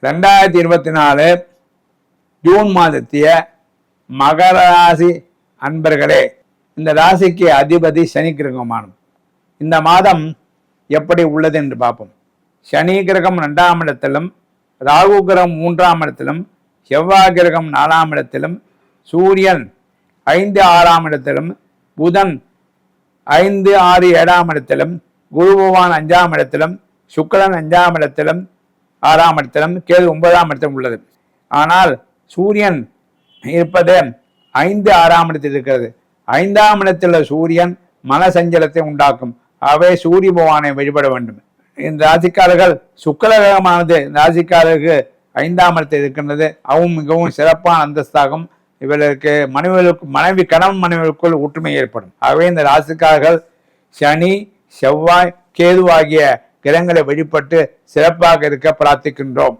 2024 June மாதத்திய மகர ராசி அன்பர்களே, இந்த ராசிக்கு அதிபதி சனி கிரகமானும். இந்த மாதம் எப்படி உள்ளது என்று பார்ப்போம். சனி கிரகம் 2ஆம் இடத்திலும், ராகு கிரகம் 3ஆம் இடத்திலும், செவ்வாய் கிரகம் 4ஆம் இடத்திலும், சூரியன் 5, 6ஆம் இடத்திலும், புதன் 5, 6, 7ஆம் இடத்திலும், குரு பகவான் 5ஆம் இடத்திலும், சுக்கிரன் 5ஆம் இடத்திலும், 6ஆம் இடத்திலும், கேது 9ஆம் இடத்திலும் உள்ளது. ஆனால் சூரியன் இருப்பது 5, 6ஆம் இடத்தில் இருக்கிறது. 5ஆம் இடத்தில் சூரியன் மன சஞ்சலத்தை உண்டாக்கும். அவை சூரிய பகவானை வழிபட வேண்டும். இந்த ராசிக்காரர்கள் சுக்கிர கிரகமானது ராசிக்காரருக்கு 5ஆம் இடத்தில் இருக்கின்றது. அதுவும் மிகவும் சிறப்பான அந்தஸ்தாகும். இவர்களுக்கு மனைவி கணவன் மனைவிக்குள் ஒற்றுமை ஏற்படும். ஆகவே இந்த ராசிக்காரர்கள் சனி, செவ்வாய், கேது ஆகிய கிரகங்களை வழிபட்டு சிறப்பாக இருக்க பிரார்த்திக்கின்றோம்.